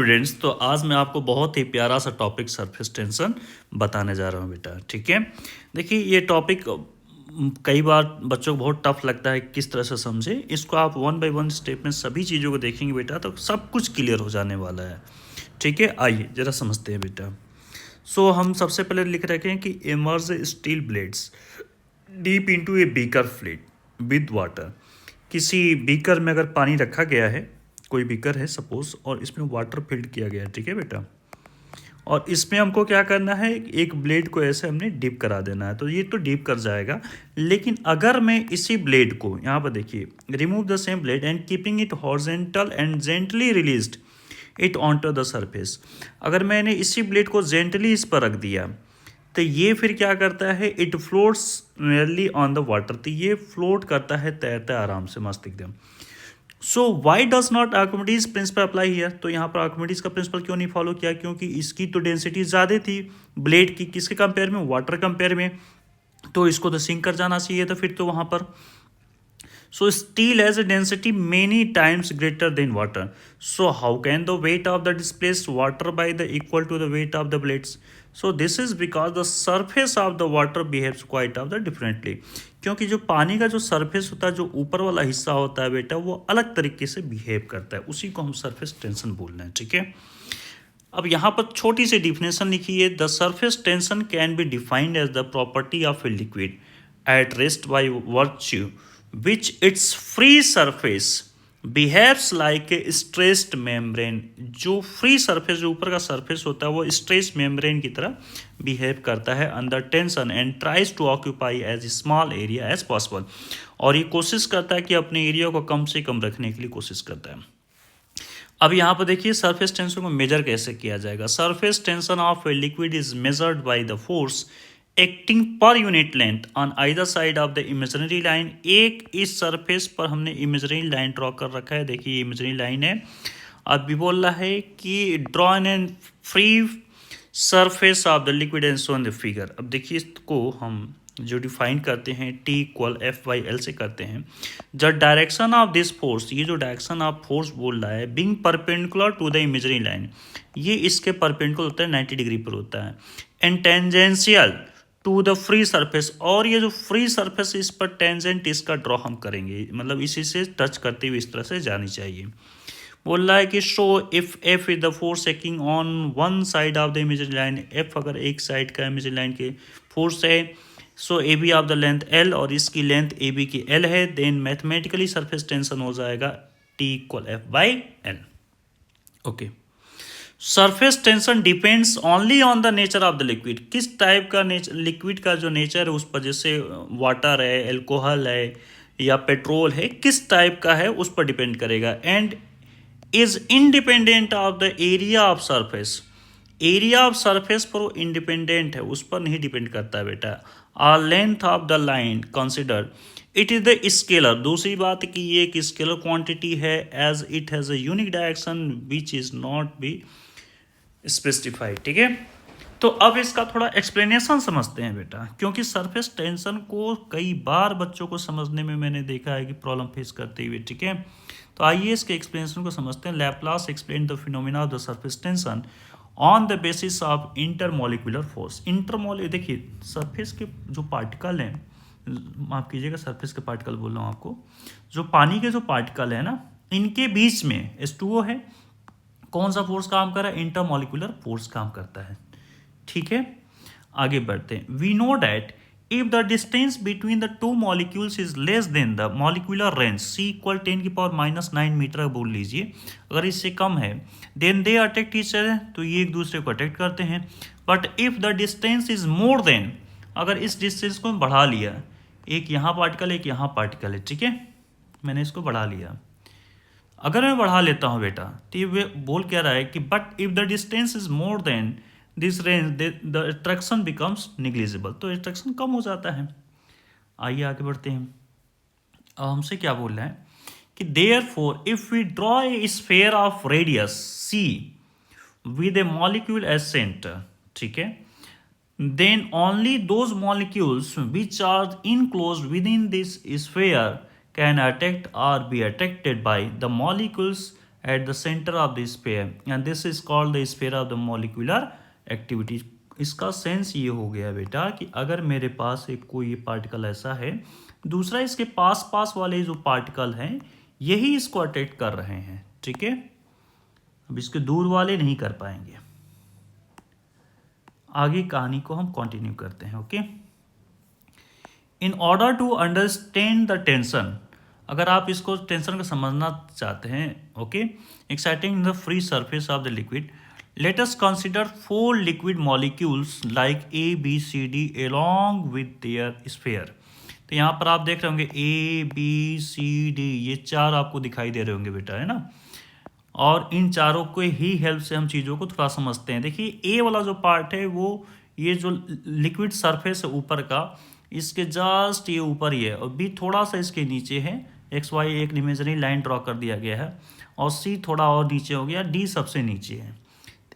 Students, तो आज मैं आपको बहुत ही प्यारा सा टॉपिक सरफेस टेंशन बताने जा रहा हूँ बेटा। ठीक है, देखिए ये टॉपिक कई बार बच्चों को बहुत टफ लगता है किस तरह से समझे इसको। आप वन बाय वन स्टेप में सभी चीज़ों को देखेंगे बेटा तो सब कुछ क्लियर हो जाने वाला है। ठीक है, आइए जरा समझते हैं बेटा। सो हम सबसे पहले लिख रखे हैं कि emerge steel blades deep into a beaker fluid with water. किसी बीकर में अगर पानी रखा गया है, कोई बीकर है सपोज, और इसमें वाटर फिल्ड किया गया है। ठीक है बेटा, और इसमें हमको क्या करना है, एक ब्लेड को ऐसे हमने डिप करा देना है। तो ये तो डिप कर जाएगा, लेकिन अगर मैं इसी ब्लेड को यहाँ पर देखिए, remove the same blade and keeping it horizontal and gently released it onto the surface. अगर मैंने इसी ब्लेड को जेंटली इस पर रख दिया तो ये फिर क्या करता है, it floats nearly on the water. तो ये फ्लोट करता है, तैरता है आराम से मस्त एकदम। So why does not Archimedes principle apply here. तो यहाँ पर आर्किमिडीज का प्रिंसिपल क्यों नहीं फॉलो किया, क्योंकि इसकी तो डेंसिटी ज़्यादा थी ब्लेड की, किसके कंपेयर में, वाटर कंपेयर में, तो इसको तो सिंक कर जाना चाहिए था फिर तो वहाँ पर। So steel has a density many times greater than water. So how can the weight of the displaced water by the equal to the weight of the blades? So this is because the surface of the water behaves quite of the differently. क्योंकि जो पानी का जो surface होता है, जो ऊपर वाला हिस्सा होता है बेटा, वो अलग तरीके से बिहेव करता है, उसी को हम सरफेस टेंशन बोल रहे हैं। ठीक है, अब यहाँ पर छोटी सी डिफिनेशन लिखी है, the surface tension can be defined as the property of a liquid at rest by virtue which its free surface behaves like a stressed membrane। जो फ्री सरफेस, जो ऊपर का सरफेस होता है, वो स्ट्रेस मेम्ब्रेन की तरह बिहेव करता है under tension and tries to occupy as small area as possible. और ये कोशिश करता है कि अपने एरिया को कम से कम रखने के लिए कोशिश करता है। अब यहाँ पर देखिए सरफेस टेंशन को मेजर कैसे किया जाएगा। Surface tension of a liquid is measured by the force acting per unit length on either side of the imaginary line. एक इस सरफेस पर हमने इमेजनरी लाइन ड्रॉ कर रखा है, देखिए इमेजनरी लाइन है। अब भी बोल रहा है कि draw an free surface of the liquid and show in the figure. अब देखिए इसको हम जो डिफाइन करते हैं T इक्वल F/L से करते हैं। The direction of this force, ये जो डायरेक्शन ऑफ फोर्स बोल रहा है, being perpendicular to the imaginary line, ये इसके परपेंडिकुलर होता है, 90 डिग्री पर होता है, and tangential to the free surface. और ये जो फ्री सरफेस, इस पर टेंजेंट इसका ड्रॉ हम करेंगे, मतलब इसी से टच करते हुए इस तरह से जानी चाहिए। बोल रहा है कि so if F is the force acting on one side of the imaginary line. F अगर एक साइड का इमेजनरी लाइन के फोर्स है, so A B of the length L, और इसकी लेंथ ए बी की एल है, देन मैथमेटिकली सरफेस टेंशन हो जाएगा T equal F/L। Okay, surface tension depends only on the nature of the liquid. किस type का liquid का जो नेचर है उस पर, जैसे वाटर है, एल्कोहल है या पेट्रोल है, किस टाइप का है उस पर डिपेंड करेगा। And is independent of the area of surface. Area of surface पर वो इंडिपेंडेंट है, उस पर नहीं डिपेंड करता है बेटा। Are length of the line consider, it is the scalar. दूसरी बात कि ये एक स्केलर क्वांटिटी है, as it has a unique direction which is not be specified. ठीक है, तो अब इसका थोड़ा एक्सप्लेनेशन समझते हैं बेटा, क्योंकि सरफेस टेंशन को कई बार बच्चों को समझने में मैंने देखा है कि प्रॉब्लम फेस करते हुए। ठीक है, तो आइए इसके एक्सप्लेनेशन को समझते हैं। Laplace explain the phenomena of the surface tension on the basis of intermolecular force. देखिए सरफेस के जो पार्टिकल हैं, माफ कीजिएगा सरफेस के पार्टिकल बोल रहा हूँ आपको, जो पानी के जो पार्टिकल है ना, इनके बीच में H2O है, कौन सा फोर्स काम कर रहा है, इंटरमोलिकुलर फोर्स काम करता है। ठीक है, आगे बढ़ते हैं। We know that if the distance between the two molecules is less than the molecular range, C equal 10⁻⁹ metre बोल लीजिए, अगर इससे कम है, then they attract each other, तो ये एक दूसरे को अट्रैक्ट करते हैं। But if the distance is more than, अगर इस डिस्टेंस को बढ़ा लिया, एक यहाँ पार्टिकल एक यहाँ पार्टिकल है, ठीक है, मैंने इसको बढ़ा लिया, अगर मैं बढ़ा लेता हूँ बेटा, तो ये बोल क्या रहा है कि but if the distance is more then this range the attraction becomes negligible, तो अट्रैक्शन कम हो जाता है। आइए आगे बढ़ते हैं। अब हमसे क्या बोल रहा है कि therefore if we draw a sphere of radius C with a molecule as centre, ठीक है, then only those molecules which are enclosed within this sphere can attract or be attracted by the molecules at the center of the sphere and this is called the sphere of the molecular activity। इसका sense ये हो गया बेटा कि अगर मेरे पास एक कोई पार्टिकल ऐसा है, दूसरा इसके पास पास वाले जो पार्टिकल हैं यही इसको अट्रैक्ट कर रहे हैं, ठीक है। अब इसके दूर वाले नहीं कर पाएंगे। आगे कहानी को हम कंटिन्यू करते हैं। Okay, in order to understand the tension, अगर आप इसको टेंशन को समझना चाहते हैं, okay, exciting the free surface of the liquid, let us consider 4 liquid molecules like A B C D along with their sphere. तो यहाँ पर आप देख रहे होंगे ए बी सी डी, ये 4 आपको दिखाई दे रहे होंगे बेटा, है ना। और इन चारों को ही हेल्प से हम चीज़ों को थोड़ा समझते हैं। देखिए ए वाला जो पार्ट है वो ये जो लिक्विड सरफेस है ऊपर का, इसके जस्ट ये ऊपर ही है, और बी थोड़ा सा इसके नीचे है, एक्स वाई एक इमेजिनरी लाइन ड्रॉ कर दिया गया है, और सी थोड़ा और नीचे हो गया, डी सबसे नीचे है।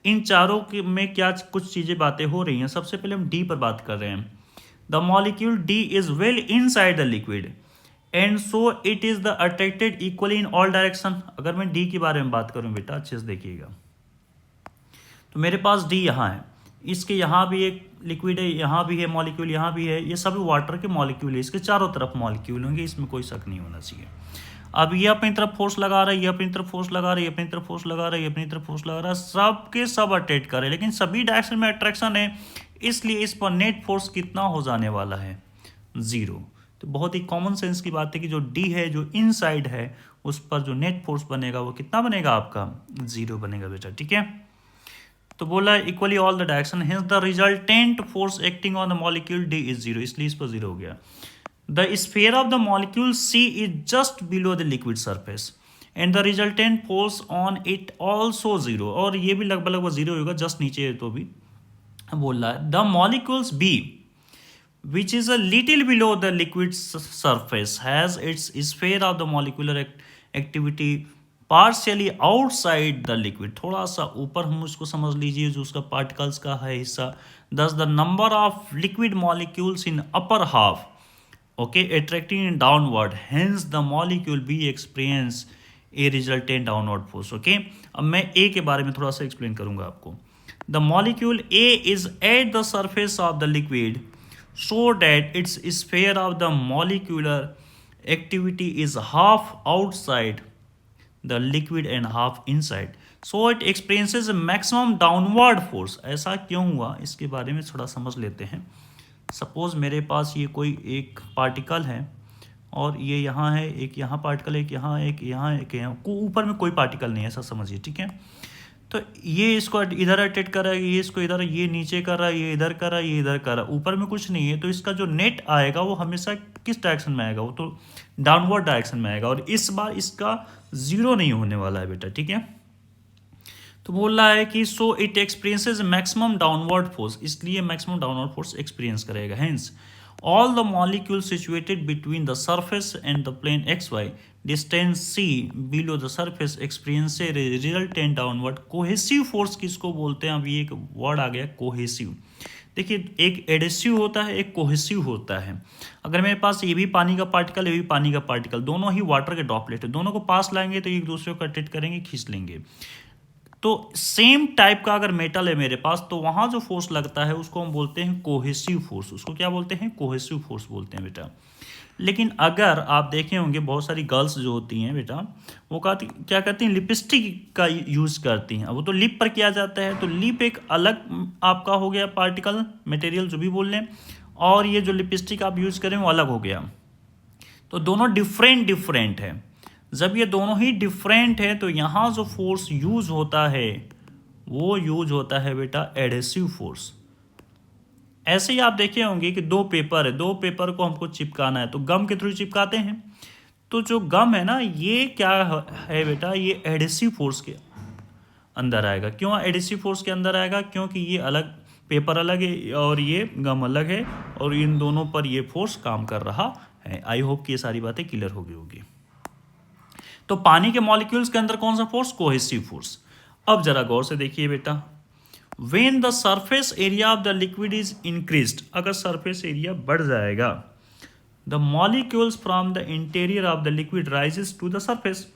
इन चारों के में क्या कुछ चीज़ें बातें हो रही हैं। सबसे पहले हम डी पर बात कर रहे हैं। The molecule D is well inside the liquid and so it is the attracted equally in all direction. अगर मैं डी के बारे में बात करूं बेटा, अच्छे से देखिएगा, तो मेरे पास डी यहाँ है, इसके यहाँ भी एक लिक्विड है, यहाँ भी है मॉलिक्यूल, यहाँ भी है, ये सभी वाटर के मॉलिक्यूल है, इसके चारों तरफ मॉलिक्यूल होंगे, इसमें कोई शक नहीं होना चाहिए। अब ये अपनी तरफ फोर्स लगा रहा है, ये अपनी तरफ फोर्स लगा रहा है, ये अपनी तरफ फोर्स लगा रहा है, ये अपनी तरफ फोर्स लगा रहा है, सब के सब अट्रैक्ट कर रहे हैं, लेकिन सभी डायरेक्शन में अट्रैक्शन है, इसलिए इस पर नेट फोर्स कितना हो जाने वाला है, 0। तो बहुत ही कॉमन सेंस की बात है कि जो डी है, जो इनसाइड है, उस पर जो नेट फोर्स बनेगा वो कितना बनेगा आपका, 0 बनेगा बेटा, ठीक है। तो बोला equally all the direction, hence the resultant force acting on the molecule D is 0, इसलिए इस पर 0 हो गया। The sphere of the molecule C is just below the liquid surface and the resultant force on it also 0, और ये भी लगभग 0 होगा, जस्ट नीचे है तो भी बोल रहा है। The molecules be which is a little below the liquid surface has its sphere of the molecular activity partially outside the liquid, थोड़ा सा ऊपर हम उसको समझ लीजिए, जो उसका पार्टिकल्स का है हिस्सा। thus the number of liquid molecules in upper half, okay, attracting downward, hence the molecule B experience a resultant downward force, okay। अब मैं A के बारे में थोड़ा सा एक्सप्लेन करूंगा आपको। the molecule A is at the surface of the liquid so that its sphere of the molecular activity is half outside the liquid and half inside, so it experiences a maximum downward force। ऐसा क्यों हुआ इसके बारे में थोड़ा समझ लेते हैं। सपोज मेरे पास ये कोई एक पार्टिकल है, और ये यहाँ है, एक यहाँ पार्टिकल, एक यहाँ, एक यहाँ, एक यहाँ, ऊपर में कोई पार्टिकल नहीं है, ऐसा समझिए, ठीक है। तो ये इसको इधर अटैक कर रहा है, ये इसको इधर, ये नीचे कर रहा है, ये इधर कर रहा है, ये इधर कर रहा है, ऊपर में कुछ नहीं है, तो इसका जो नेट आएगा वो हमेशा किस डायरेक्शन में आएगा, वो तो डाउनवर्ड डायरेक्शन में आएगा, और इस बार इसका 0 नहीं होने वाला है बेटा, ठीक है। तो बोल रहा है कि so it experiences maximum downward force, इसलिए मैक्सिमम डाउनवर्ड फोर्स एक्सपीरियंस करेगा। Hence all the molecules situated between the surface and the plane xy distance c below the surface experience a resultant downward cohesive force। किसको बोलते हैं, अब ये एक word आ गया cohesive. देखिए, एक एडेसिव होता है, एक कोहेसिव होता है। अगर मेरे पास ये भी पानी का पार्टिकल, ये भी पानी का पार्टिकल, दोनों ही वाटर के ड्रॉपलेट है, दोनों को पास लाएंगे तो एक दूसरे को अट्रैक्ट करेंगे, खींच लेंगे। तो सेम टाइप का अगर मेटल है मेरे पास, तो वहाँ जो फोर्स लगता है उसको हम बोलते हैं कोहेसिव फोर्स। उसको क्या बोलते हैं, कोहेसिव फोर्स बोलते हैं बेटा। लेकिन अगर आप देखे होंगे बहुत सारी गर्ल्स जो होती हैं बेटा, वो क्या करती हैं, लिपस्टिक का यूज़ करती हैं। वो तो लिप पर किया जाता है, तो लिप एक अलग आपका हो गया पार्टिकल, मटेरियल जो भी बोल लें, और ये जो लिपस्टिक आप यूज़ करें वो अलग हो गया। तो दोनों डिफरेंट है। जब ये दोनों ही डिफरेंट है तो यहाँ जो फोर्स यूज होता है वो यूज होता है बेटा एडेसिव फोर्स। ऐसे ही आप देखे होंगे कि 2 पेपर है, 2 पेपर को हमको चिपकाना है, तो गम के थ्रू चिपकाते हैं। तो जो गम है ना, ये क्या है बेटा, ये एडेसिव फोर्स के अंदर आएगा। क्यों एडेसिव फोर्स के अंदर आएगा, क्योंकि ये अलग, पेपर अलग है और ये गम अलग है, और इन दोनों पर ये फोर्स काम कर रहा है। आई होप कि ये सारी बातें क्लियर हो गई होगी। तो पानी के मॉलिक्यूल्स के अंदर कौन सा फोर्स, कोहेसिव फोर्स। अब जरा गौर से देखिए बेटा, when the surface area of the liquid is increased, अगर सरफेस एरिया बढ़ जाएगा, the molecules from the interior of the liquid rises to the surface,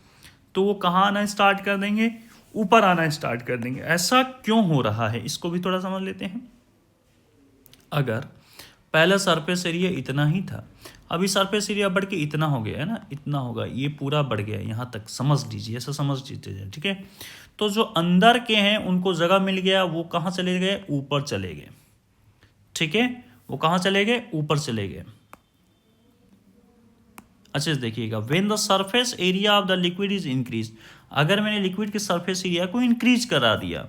तो वो कहाँ आना स्टार्ट कर देंगे, ऊपर आना स्टार्ट कर देंगे। ऐसा क्यों हो रहा है इसको भी थोड़ा समझ लेते हैं। अगर पहला सरफेस एरिया इतना ही था, अभी सरफेस एरिया बढ़ के इतना हो गया है ना, इतना होगा, ये पूरा बढ़ गया है यहाँ तक, समझ लीजिए, ऐसा समझ लीजिए, ठीक है। तो जो अंदर के हैं उनको जगह मिल गया, वो कहाँ चले गए, ऊपर चले गए, ठीक है। वो कहाँ चले गए, ऊपर चले गए। अच्छे से देखिएगा, when the surface area of the liquid is increase, अगर मैंने लिक्विड के सरफेस एरिया को इंक्रीज करा दिया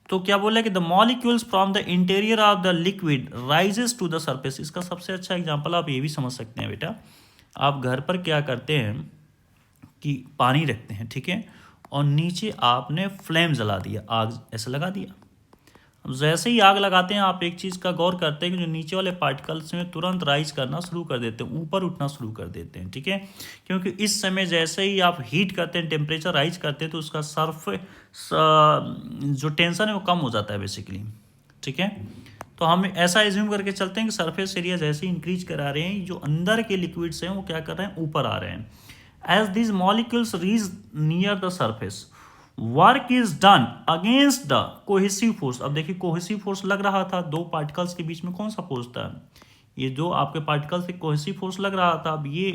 तो क्या बोला कि the molecules from the interior of the liquid rises to the surface. इसका सबसे अच्छा एग्जांपल आप ये भी समझ सकते हैं बेटा, आप घर पर क्या करते हैं कि पानी रखते हैं, ठीक है, और नीचे आपने फ्लेम जला दिया, आग ऐसे लगा दिया। अब जैसे ही आग लगाते हैं आप एक चीज़ का गौर करते हैं कि जो नीचे वाले पार्टिकल्स में तुरंत राइज करना शुरू कर देते हैं, ऊपर उठना शुरू कर देते हैं, ठीक है। क्योंकि इस समय जैसे ही आप हीट करते हैं, टेम्परेचर राइज करते हैं, तो उसका जो टेंशन है वो कम हो जाता है बेसिकली, ठीक है। तो हम ऐसा एज्यूम करके चलते हैं कि सरफेस एरिया जैसे ही इंक्रीज करा रहे हैं, जो अंदर के लिक्विड्स हैं वो क्या कर रहे हैं, ऊपर आ रहे हैं। As this molecules reach near the surface, work is done against the cohesive force. अब देखिए कोहेसिव फोर्स लग रहा था, दो पार्टिकल्स के बीच में कौन सा फोर्स था, ये जो आपके पार्टिकल्स से कोहेसिव फोर्स लग रहा था, अब ये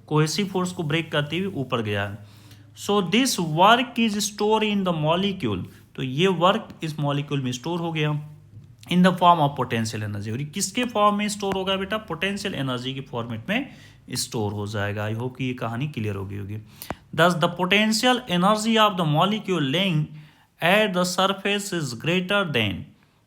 कोहेसिव फोर्स को ब्रेक करते हुए ऊपर गया है। So this work is store in the molecule, तो ये वर्क इस मॉलिक्यूल में स्टोर हो गया in the form of potential energy. और किसके फॉर्म में स्टोर होगा बेटा, पोटेंशियल एनर्जी के फॉर्मेट में स्टोर हो जाएगा। आई होप कि ये कहानी क्लियर होगी। Thus, the potential energy of the molecule laying at the surface is greater than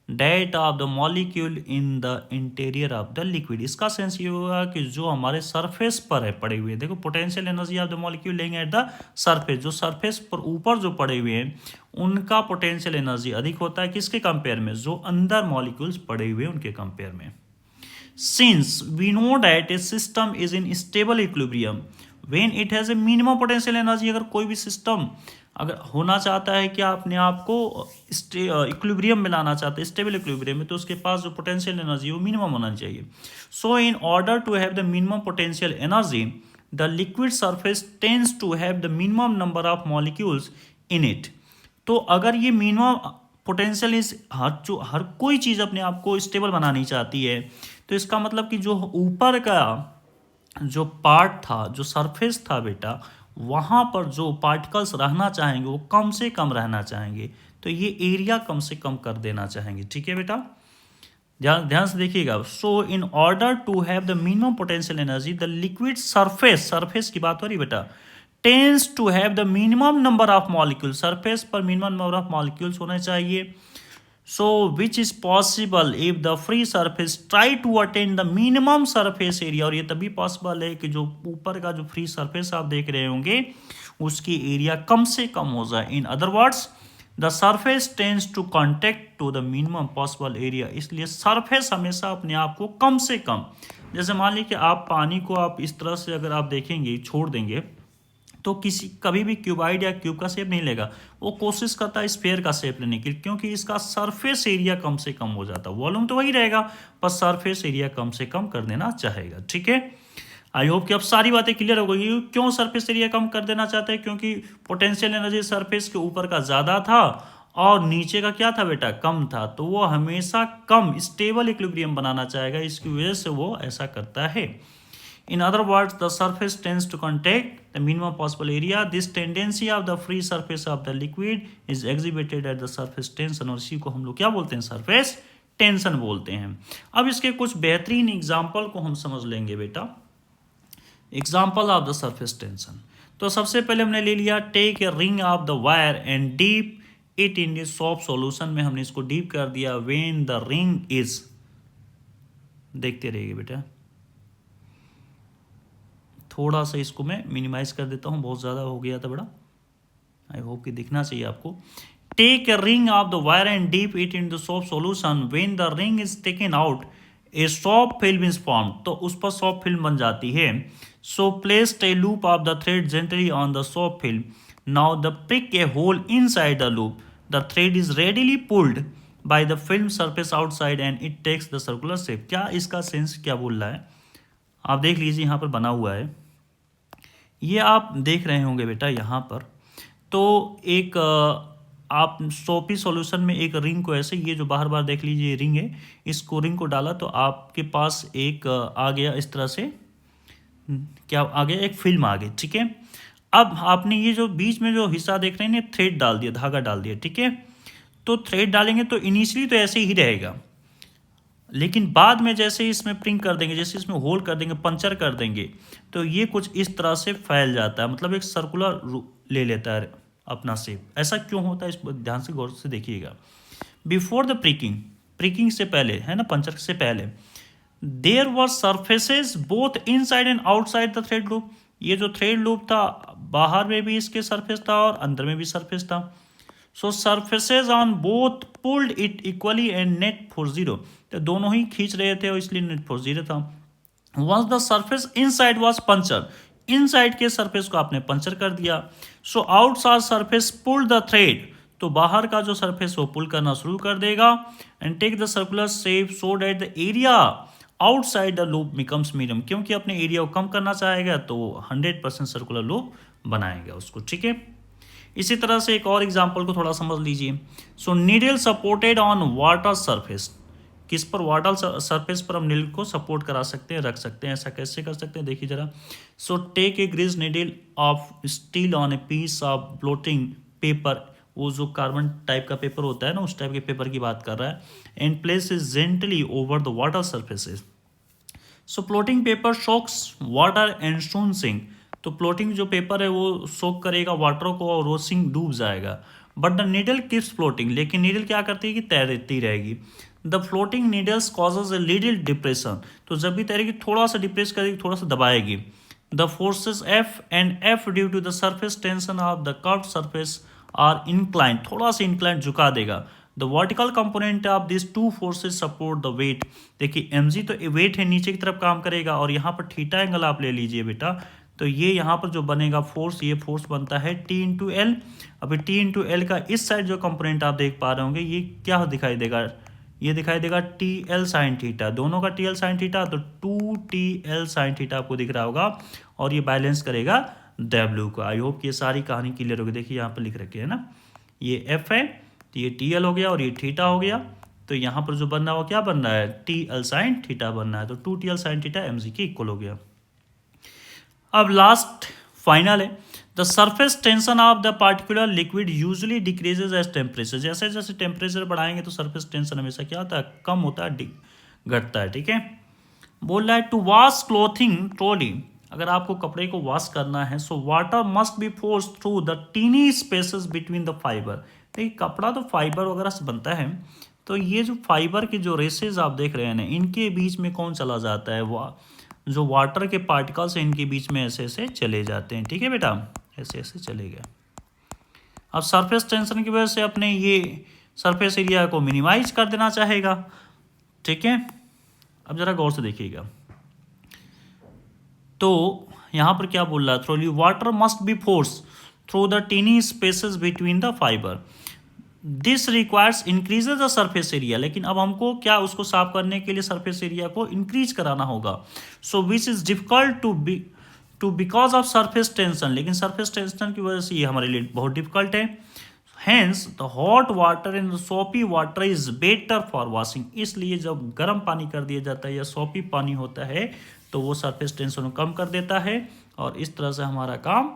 that of the molecule in the interior of the liquid। इसका sense ये होगा कि जो हमारे सरफेस पर है पड़े हुए, देखो potential energy of the molecule laying at the surface, जो सरफेस पर ऊपर जो पड़े हुए हैं उनका पोटेंशियल एनर्जी अधिक होता है किसके कंपेयर में, जो अंदर मॉलिक्यूल्स पड़े हुए हैं उनके कंपेयर में। Since we know that a system is in stable equilibrium when it has a minimum potential energy, अगर कोई भी सिस्टम अगर होना चाहता है कि आपने आपको इक्विलिब्रियम में लाना चाहते हैं, स्टेबल इक्विलिब्रियम में, तो उसके पास जो पोटेंशियल एनर्जी वो मिनिमम होना चाहिए। So in order to have the minimum potential energy, the liquid surface tends to have the minimum number of molecules in it. तो अगर ये मिनिमम पोटेंशियल इज हर कोई चीज़ अपने आप को स्टेबल बनानी चाहती है, तो इसका मतलब कि जो ऊपर का जो पार्ट था, जो सरफेस था बेटा, वहाँ पर जो पार्टिकल्स रहना चाहेंगे वो कम से कम रहना चाहेंगे, तो ये एरिया कम से कम कर देना चाहेंगे, ठीक है बेटा, ध्यान से देखिएगा। So in order to have the minimum potential energy, the liquid surface की बात हो रही बेटा, tends to have the minimum number of molecules, surface पर मिनिमम नंबर ऑफ मॉलिक्यूल्स होने चाहिए। So which is possible if the free surface try to attain the minimum surface area, और ये तभी पॉसिबल है कि जो ऊपर का जो फ्री सरफेस आप देख रहे होंगे उसकी एरिया कम से कम हो जाए। In other words the surface tends to contact to the minimum possible area, इसलिए सरफेस हमेशा अपने आप को कम से कम, जैसे मान लीजिए कि आप पानी को आप इस तरह से अगर आप देखेंगे छोड़ देंगे तो कभी भी क्यूबाइड या क्यूब का शेप नहीं लेगा, वो कोशिश करता है स्फीयर का शेप लेने की, क्योंकि इसका सरफेस एरिया कम से कम हो जाता है। वॉल्यूम तो वही रहेगा पर सरफेस एरिया कम से कम कर देना चाहेगा, ठीक है। आई होप कि अब सारी बातें क्लियर हो गई। क्यों सरफेस एरिया कम कर देना चाहते हैं, क्योंकि पोटेंशियल एनर्जी सरफेस के ऊपर का ज़्यादा था और नीचे का क्या था बेटा, कम था, तो वो हमेशा कम स्टेबल इक्विलिब्रियम बनाना चाहेगा, इसकी वजह से वो ऐसा करता है। In other words, the surface tends to contact the minimum possible area. This tendency of the free surface of the liquid is exhibited at the surface tension, और इसी को हम लोग क्या बोलते हैं, सरफेस टेंशन बोलते हैं। अब इसके कुछ बेहतरीन एग्जाम्पल को हम समझ लेंगे बेटा। Example of the surface tension, तो सबसे पहले हमने ले लिया, take a ring of the wire and dip it in the soft solution में, हमने इसको डीप कर दिया। व्हेन द रिंग इज, देखते रहिए बेटा, थोड़ा सा इसको मैं मिनिमाइज कर देता हूँ, बहुत ज़्यादा हो गया था बड़ा, आई होप कि दिखना चाहिए आपको। Take a ring of the wire and dip it in the soft solution, when the ring is taken out a soft film is form, तो उस पर सॉफ्ट फिल्म बन जाती है। So place a loop of the thread gently on the soft film, now the pick a hole inside the loop, the thread is readily pulled by the film surface outside and it takes the circular shape. क्या इसका sense क्या बोल रहा है, आप देख लीजिए, यहाँ पर बना हुआ है ये आप देख रहे होंगे बेटा यहाँ पर। तो एक आप सोपी सॉल्यूशन में एक रिंग को ऐसे, ये जो बाहर बाहर देख लीजिए ये रिंग है, इसको रिंग को डाला तो आपके पास एक आ गया इस तरह से, क्या आ गया, एक फिल्म आ गई, ठीक है। अब आपने ये जो बीच में जो हिस्सा देख रहे हैं ना, थ्रेड डाल दिया, धागा डाल दिया, ठीक है। तो थ्रेड डालेंगे तो इनिशियली तो ऐसे ही रहेगा, लेकिन बाद में जैसे इसमें प्रिंग कर देंगे, जैसे इसमें होल कर देंगे, पंचर कर देंगे, तो ये कुछ इस तरह से फैल जाता है, मतलब एक सर्कुलर ले लेता है अपना शेप। ऐसा क्यों होता है, इस पर ध्यान से गौर से देखिएगा। बिफोर द प्रिकिंग, प्रिकिंग से पहले है ना, पंचर से पहले, there were surfaces both inside and outside the thread loop. ये जो थ्रेड लूप था, बाहर में भी इसके सरफेस था और अंदर में भी सरफेस था। So surfaces on both pulled it equally and net force zero, तो दोनों ही खींच रहे थे और इसलिए नेट फोर्स जीरो था। Once the surface inside was puncture, inside के सरफेस को आपने पंचर कर दिया। So outside surface pulled the thread, तो बाहर का जो सरफेस वो पुल करना शुरू कर देगा, and take the circular shape so that the area outside the loop becomes medium, क्योंकि अपने एरिया को कम करना चाहेगा तो 100% सर्कुलर लूप बनाएगा उसको, ठीक है। इसी तरह से एक और एग्जांपल को थोड़ा समझ लीजिए। So needle supported on water surface, किस पर, वाटर सरफेस पर हम नीडल को सपोर्ट करा सकते हैं, रख सकते हैं। ऐसा कैसे कर सकते हैं, देखिए जरा। So take a grease needle of steel on a piece of blotting paper, वो जो कार्बन टाइप का पेपर होता है ना, उस टाइप के पेपर की बात कर रहा है, and place is gently over the water surfaces. So floating paper shocks water and soon sink, तो फ्लोटिंग जो पेपर है वो सोक करेगा वाटर को और वो सिंक डूब जाएगा। But the needle keeps floating, लेकिन नीडल क्या करती है कि तैरती रहेगी। The floating needles causes a little depression, तो जब भी तैरेगी थोड़ा सा डिप्रेस करेगी, थोड़ा सा दबाएगी। The forces F and F due to the surface tension of the curved surface are incline, थोड़ा सा इंक्लाइन झुका देगा। The vertical component of this two forces support the weight, देखिए एम जी तो वेट है, नीचे की तरफ काम करेगा, और यहाँ पर थीटा एंगल आप ले लीजिए बेटा, तो ये यहाँ पर जो बनेगा फोर्स, ये फोर्स बनता है टी इंटू एल। अभी टी इंटू एल का इस साइड जो कंपोनेंट आप देख पा रहे होंगे, ये क्या दिखाई देगा, ये दिखाई देगा टी एल साइन थीटा, दोनों का टी एल साइन थीटा, तो 2 TL साइन थीटा आपको दिख रहा होगा, और ये बैलेंस करेगा डब्ल्यू को। आई होप कि ये सारी कहानी क्लियर होगी। देखिए यहाँ पर लिख रखे है ना, ये एफ है, तो ये टी एल हो गया और ये थीटा हो गया, तो यहाँ पर जो बन रहा है वो क्या बन रहा है, टी एल साइन थीटा बन रहा है, तो 2 TL sine theta M G के इक्वल हो गया। अब लास्ट फाइनल है, the surface tension of the particular liquid usually decreases as temperature, जैसे जैसे टेम्परेचर बढ़ाएंगे तो सरफेस टेंशन हमेशा क्या होता है, कम होता है, घटता है, ठीक है। बोल रहा है टू वॉश क्लोथिंग ट्रोली, अगर आपको कपड़े को वॉश करना है, so water must be force through the tiny spaces between the fibre. देखिए कपड़ा तो फाइबर वगैरह से बनता है, तो ये जो फाइबर के जो रेसेस आप देख रहे हैं ना, इनके बीच में कौन चला जाता है, वो जो वाटर के पार्टिकल्स हैं इनके बीच में ऐसे ऐसे चले जाते हैं, ठीक है बेटा, ऐसे ऐसे चले गए। अब सरफेस टेंशन की वजह से अपने ये सरफेस एरिया को मिनिमाइज कर देना चाहेगा, ठीक है। अब जरा गौर से देखिएगा, तो यहाँ पर क्या बोल रहा है, through water must be force through the tiny spaces between the fibre, this requires increases the surface area, लेकिन अब हमको क्या उसको साफ करने के लिए सरफेस एरिया को इंक्रीज कराना होगा। So which is difficult to because of surface tension, लेकिन सरफेस टेंशन की वजह से ये हमारे लिए बहुत डिफिकल्ट है। Hence the hot water and soapy water is better for washing, इसलिए जब गर्म पानी कर दिया जाता है या सोपी पानी होता है तो वो सरफेस टेंशन को कम कर देता है, और इस तरह से हमारा काम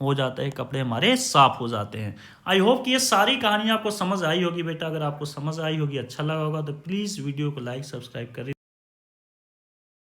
हो जाता है, कपड़े हमारे साफ हो जाते हैं। आई होप कि ये सारी कहानी आपको समझ आई होगी बेटा। अगर आपको समझ आई होगी, अच्छा लगा होगा, तो प्लीज़ वीडियो को लाइक सब्सक्राइब करें।